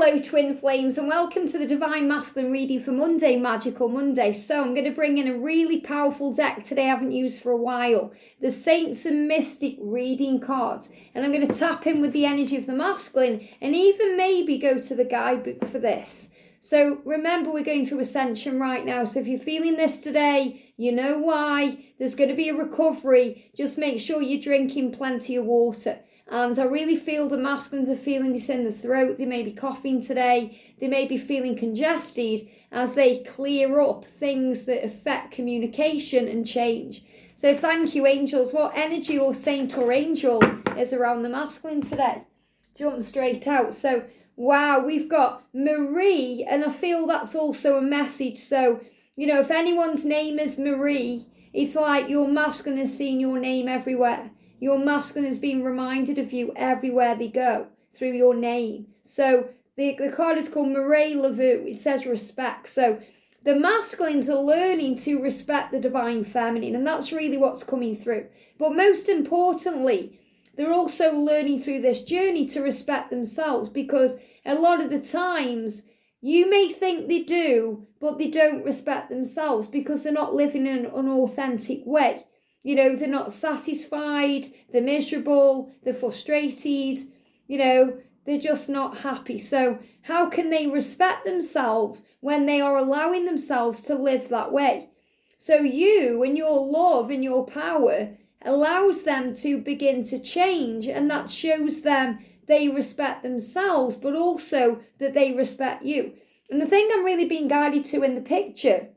Hello twin flames and welcome to the Divine Masculine reading for Monday, Magical Monday. So I'm going to bring in a really powerful deck today I haven't used for a while. The Saints and Mystic reading cards. And I'm going to tap in with the energy of the masculine and even maybe go to the guidebook for this. So remember, we're going through Ascension right now. So if you're feeling this today, you know why. There's going to be a recovery. Just make sure you're drinking plenty of water. And I really feel the masculines are feeling this in the throat. They may be coughing today. They may be feeling congested as they clear up things that affect communication and change. So thank you, angels. What energy or saint or angel is around the masculine today? Jump straight out. So, wow, we've got Marie, and I feel that's also a message. So, you know, if anyone's name is Marie, it's like your masculine is seeing your name everywhere. Your masculine is being reminded of you everywhere they go through your name. So the card is called Marie Laveau. It says respect. So the masculines are learning to respect the divine feminine, and that's really what's coming through. But most importantly, they're also learning through this journey to respect themselves, because a lot of the times you may think they do, but they don't respect themselves because they're not living in an authentic way. You know, they're not satisfied, they're miserable, they're frustrated, you know, they're just not happy. So how can they respect themselves when they are allowing themselves to live that way? So you and your love and your power allows them to begin to change, and that shows them they respect themselves, but also that they respect you. And the thing I'm really being guided to in the picture,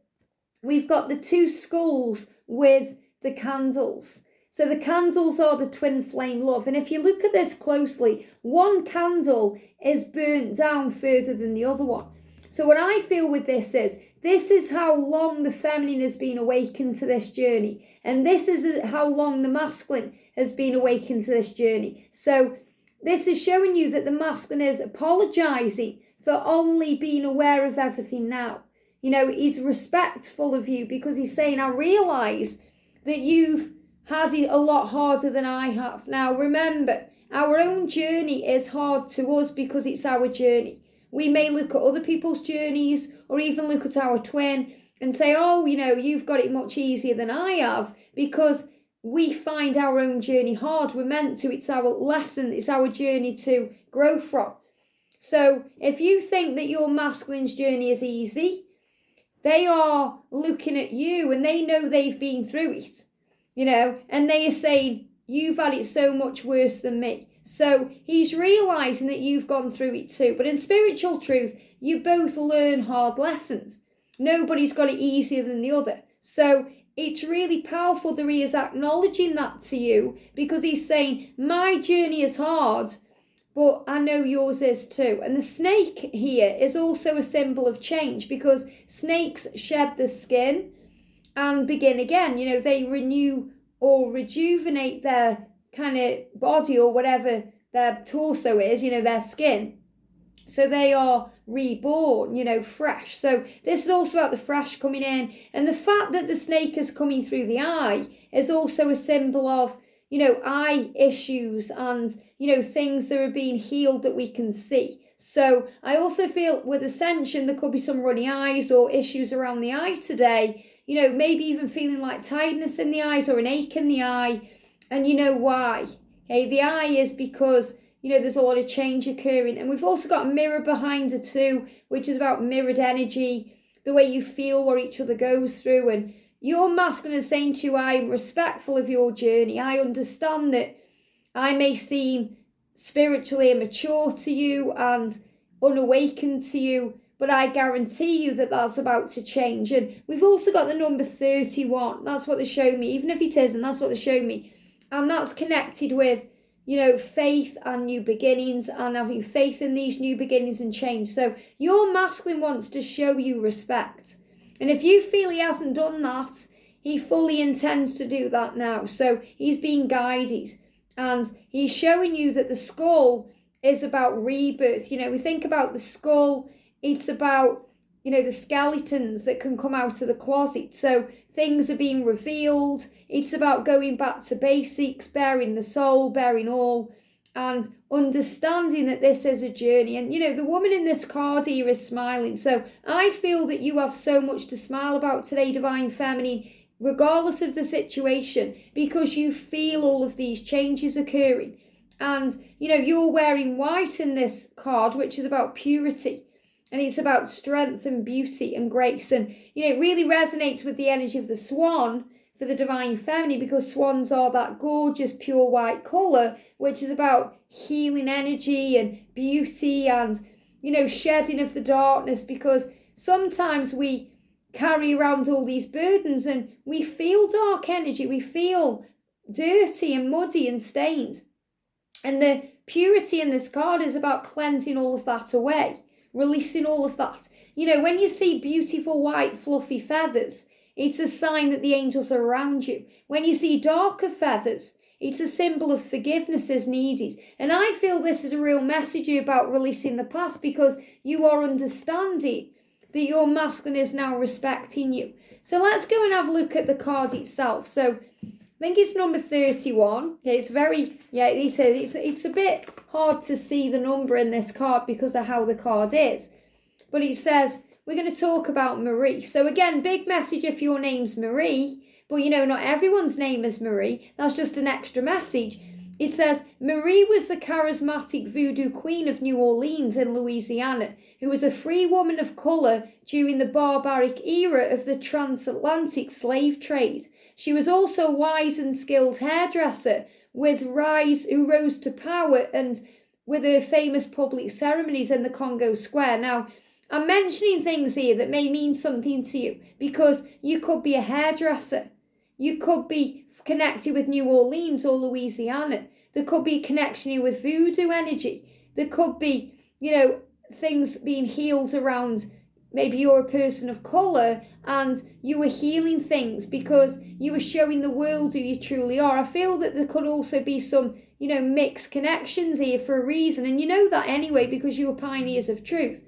we've got the two skulls with the candles. So the candles are the twin flame love. And if you look at this closely, one candle is burnt down further than the other one. So what I feel with this is how long the feminine has been awakened to this journey. And this is how long the masculine has been awakened to this journey. So this is showing you that the masculine is apologizing for only being aware of everything now. You know, he's respectful of you because he's saying, I realize that you've had it a lot harder than I have. Now, remember, our own journey is hard to us because it's our journey. We may look at other people's journeys or even look at our twin and say, oh, you know, you've got it much easier than I have, because we find our own journey hard. We're meant to. It's our lesson. It's our journey to grow from. So if you think that your masculine's journey is easy, they are looking at you and they know they've been through it, you know, and they are saying, you've had it so much worse than me. So he's realizing that you've gone through it too. But in spiritual truth, you both learn hard lessons. Nobody's got it easier than the other. So it's really powerful that he is acknowledging that to you, because he's saying, my journey is hard, but I know yours is too. And the snake here is also a symbol of change, because snakes shed the skin and begin again. You know, they renew or rejuvenate their kind of body or whatever their torso is, you know, their skin. So they are reborn, you know, fresh. So this is also about the fresh coming in. And the fact that the snake is coming through the eye is also a symbol of, you know, eye issues and, you know, things that are being healed that we can see. So I also feel with Ascension, there could be some runny eyes or issues around the eye today. You know, maybe even feeling like tiredness in the eyes or an ache in the eye. And you know why? Okay, the eye is because, you know, there's a lot of change occurring. And we've also got a mirror behind it too, which is about mirrored energy, the way you feel what each other goes through. And your masculine is saying to you, I'm respectful of your journey. I understand that I may seem spiritually immature to you and unawakened to you, but I guarantee you that that's about to change. And we've also got the number 31. That's what they show me, even if it isn't, that's what they show me. And that's connected with, you know, faith and new beginnings and having faith in these new beginnings and change. So your masculine wants to show you respect. And if you feel he hasn't done that, he fully intends to do that now. So he's being guided. And he's showing you that the skull is about rebirth. You know, we think about the skull, it's about, you know, the skeletons that can come out of the closet. So things are being revealed. It's about going back to basics, bearing the soul, bearing all. and understanding that this is a journey. And, the woman in this card here is smiling. So I feel that you have so much to smile about today, Divine Feminine, regardless of the situation, because you feel all of these changes occurring. And, you're wearing white in this card, which is about purity. And it's about strength and beauty and grace. And, it really resonates with the energy of the swan for the Divine Feminine, because swans are that gorgeous pure white colour, which is about healing energy and beauty and, shedding of the darkness, because sometimes we carry around all these burdens and we feel dark energy, we feel dirty and muddy and stained. And the purity in this card is about cleansing all of that away, releasing all of that. When you see beautiful white fluffy feathers, it's a sign that the angels are around you. When you see darker feathers, it's a symbol of forgiveness is needed. And I feel this is a real message about releasing the past, because you are understanding that your masculine is now respecting you. So let's go and have a look at the card itself. So I think it's number 31. It's it's a bit hard to see the number in this card because of how the card is. But it says, we're going to talk about Marie. So again, big message if your name's Marie, but not everyone's name is Marie. That's just an extra message. It says, Marie was the charismatic voodoo queen of New Orleans in Louisiana, who was a free woman of colour during the barbaric era of the transatlantic slave trade. She was also a wise and skilled hairdresser who rose to power and with her famous public ceremonies in the Congo Square. Now, I'm mentioning things here that may mean something to you, because you could be a hairdresser. You could be connected with New Orleans or Louisiana. There could be a connection here with voodoo energy. There could be, things being healed around. Maybe you're a person of colour and you were healing things because you were showing the world who you truly are. I feel that there could also be some, mixed connections here for a reason. And you know that anyway because you were pioneers of truth.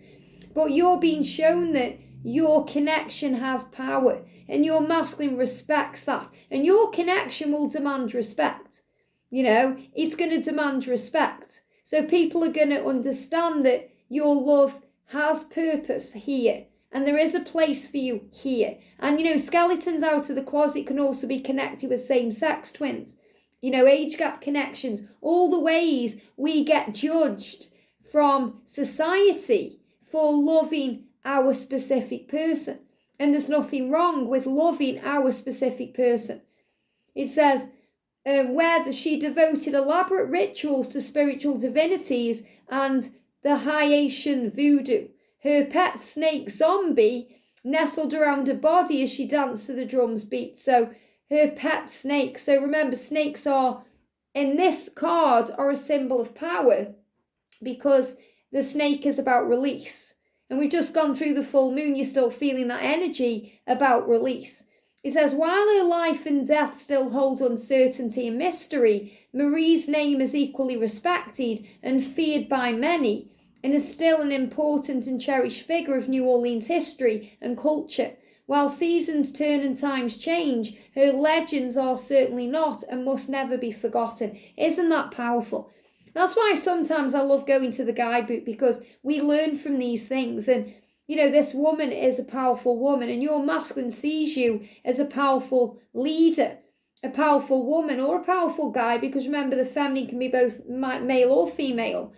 But you're being shown that your connection has power and your masculine respects that. And your connection will demand respect. It's going to demand respect. So people are going to understand that your love has purpose here. And there is a place for you here. And, skeletons out of the closet can also be connected with same-sex twins. Age gap connections. All the ways we get judged from society for loving our specific person. And there's nothing wrong with loving our specific person. It says, where she devoted elaborate rituals to spiritual divinities and the Haitian voodoo. Her pet snake zombie nestled around her body as she danced to the drum's beat. So her pet snake. So remember, snakes are, in this card, are a symbol of power because the snake is about release. And we've just gone through the full moon, you're still feeling that energy about release. It says, while her life and death still hold uncertainty and mystery, Marie's name is equally respected and feared by many, and is still an important and cherished figure of New Orleans history and culture. While seasons turn and times change, her legends are certainly not and must never be forgotten. Isn't that powerful? That's why sometimes I love going to the guidebook, because we learn from these things. And, this woman is a powerful woman, and your masculine sees you as a powerful leader, a powerful woman, or a powerful guy, because remember, the feminine can be both male or female.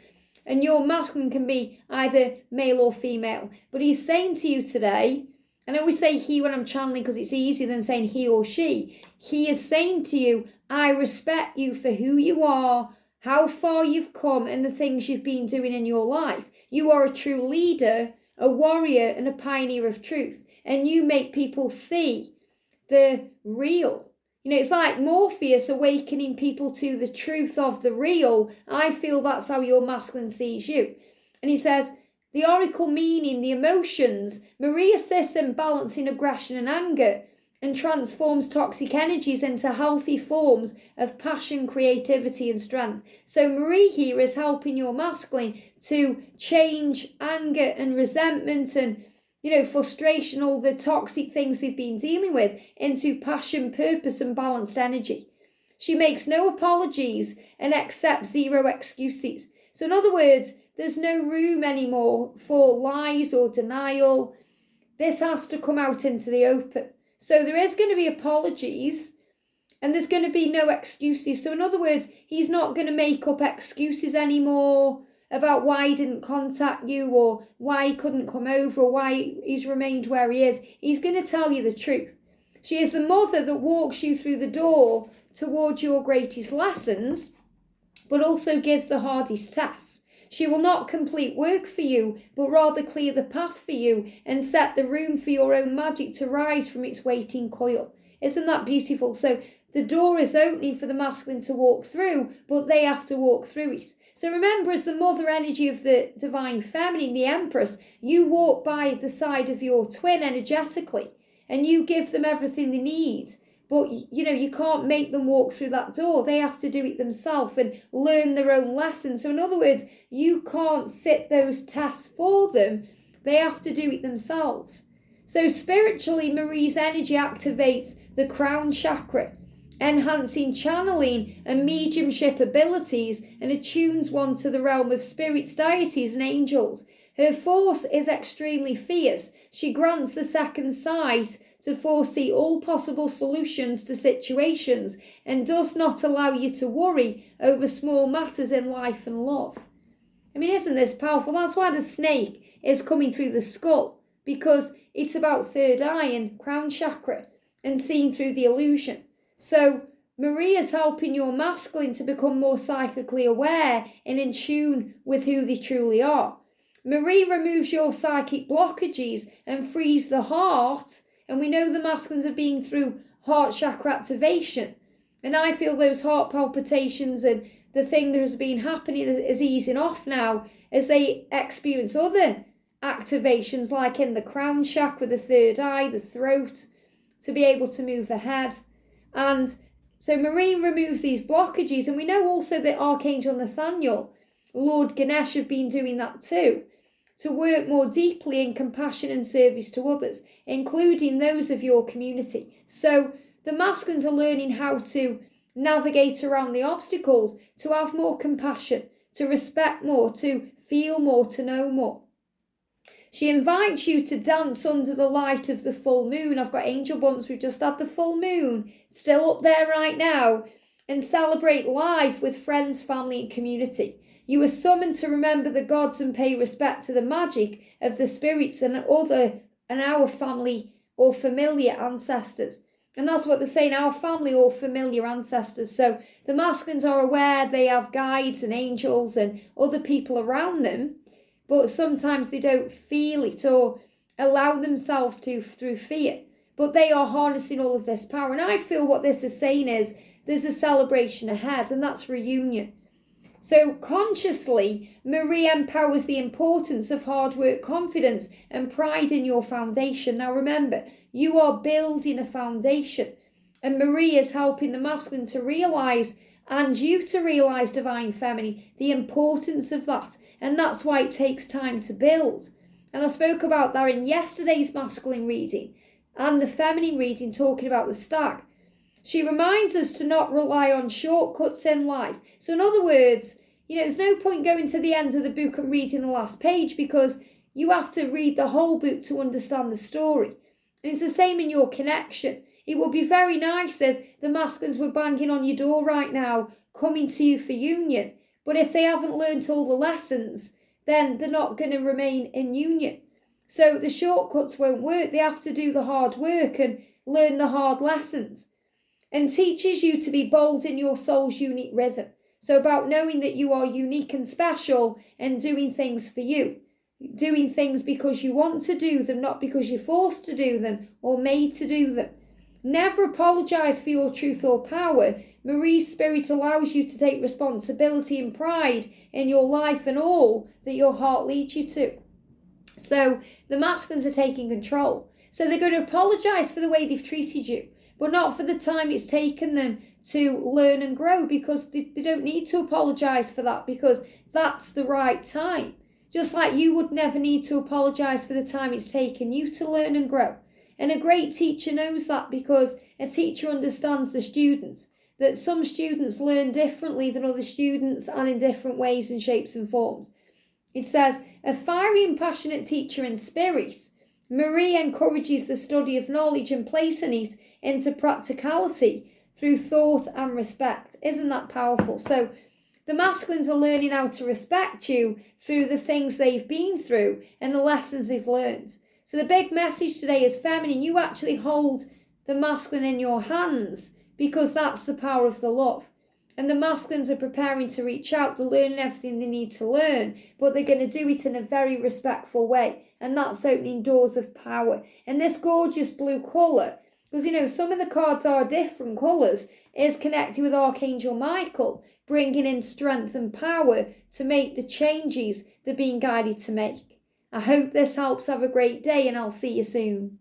And your masculine can be either male or female. But he's saying to you today, and I always say he when I'm channeling because it's easier than saying he or she. He is saying to you, I respect you for who you are, how far you've come, and the things you've been doing in your life. You are a true leader, a warrior, and a pioneer of truth. And you make people see the real. It's like Morpheus awakening people to the truth of the real. I feel that's how your masculine sees you. And he says, the oracle meaning, the emotions, Marie assists in balancing aggression and anger and transforms toxic energies into healthy forms of passion, creativity and strength. So Marie here is helping your masculine to change anger and resentment and frustration, all the toxic things they've been dealing with, into passion, purpose and balanced energy. She makes no apologies and accepts zero excuses. So in other words, there's no room anymore for lies or denial. This has to come out into the open. So there is going to be apologies and there's going to be no excuses. So in other words, he's not going to make up excuses anymore about why he didn't contact you or why he couldn't come over or why he's remained where he is. He's going to tell you the truth. She is the mother that walks you through the door towards your greatest lessons, but also gives the hardest tests. She will not complete work for you, but rather clear the path for you and set the room for your own magic to rise from its waiting coil. Isn't that beautiful? So the door is opening for the masculine to walk through, but they have to walk through it. So remember, as the mother energy of the divine feminine, the empress, you walk by the side of your twin energetically and you give them everything they need. But, you can't make them walk through that door. They have to do it themselves and learn their own lessons. So in other words, you can't sit those tests for them. They have to do it themselves. So spiritually, Marie's energy activates the crown chakra, enhancing channeling and mediumship abilities, and attunes one to the realm of spirits, deities and angels. Her force is extremely fierce. She grants the second sight to foresee all possible solutions to situations and does not allow you to worry over small matters in life and love. I mean, isn't this powerful? That's why the snake is coming through the skull, because it's about third eye and crown chakra and seeing through the illusion. So Maria's helping your masculine to become more psychically aware and in tune with who they truly are. Marie removes your psychic blockages and frees the heart. And we know the masculines are being through heart chakra activation. And I feel those heart palpitations and the thing that has been happening is easing off now as they experience other activations, like in the crown chakra, the third eye, the throat, to be able to move ahead. And so Marie removes these blockages. And we know also that Archangel Nathaniel, Lord Ganesh, have been doing that too, to work more deeply in compassion and service to others, including those of your community. So the masculines are learning how to navigate around the obstacles, to have more compassion, to respect more, to feel more, to know more. She invites you to dance under the light of the full moon. I've got angel bumps. We've just had the full moon, still up there right now, and celebrate life with friends, family and community. You are summoned to remember the gods and pay respect to the magic of the spirits and our family or familiar ancestors. And that's what they're saying, our family or familiar ancestors. So the masculines are aware they have guides and angels and other people around them, but sometimes they don't feel it or allow themselves to through fear. But they are harnessing all of this power. And I feel what this is saying is there's a celebration ahead, and that's reunion. So consciously, Marie empowers the importance of hard work, confidence and pride in your foundation. Now remember, you are building a foundation, and Marie is helping the masculine to realise, and you to realise, divine feminine, the importance of that. And that's why it takes time to build. And I spoke about that in yesterday's masculine reading and the feminine reading, talking about the stag. She reminds us to not rely on shortcuts in life. So in other words, there's no point going to the end of the book and reading the last page, because you have to read the whole book to understand the story. And it's the same in your connection. It would be very nice if the masculines were banging on your door right now, coming to you for union. But if they haven't learnt all the lessons, then they're not going to remain in union. So the shortcuts won't work. They have to do the hard work and learn the hard lessons. And teaches you to be bold in your soul's unique rhythm. So about knowing that you are unique and special and doing things for you. Doing things because you want to do them, not because you're forced to do them or made to do them. Never apologise for your truth or power. Marie's spirit allows you to take responsibility and pride in your life and all that your heart leads you to. So the masculines are taking control. So they're going to apologise for the way they've treated you, but not for the time it's taken them to learn and grow, because they don't need to apologise for that, because that's the right time. Just like you would never need to apologise for the time it's taken you to learn and grow. And a great teacher knows that, because a teacher understands the student. that some students learn differently than other students and in different ways and shapes and forms. It says, a fiery and passionate teacher in spirit, Marie encourages the study of knowledge and placing it into practicality through thought and respect. Isn't that powerful? So the masculines are learning how to respect you through the things they've been through and the lessons they've learned. So the big message today is feminine. You actually hold the masculine in your hands because that's the power of the love. And the masculines are preparing to reach out. They're learning everything they need to learn, but they're going to do it in a very respectful way. And that's opening doors of power. And this gorgeous blue colour, because, some of the cards are different colours, is connected with Archangel Michael, bringing in strength and power to make the changes they're being guided to make. I hope this helps. Have a great day, and I'll see you soon.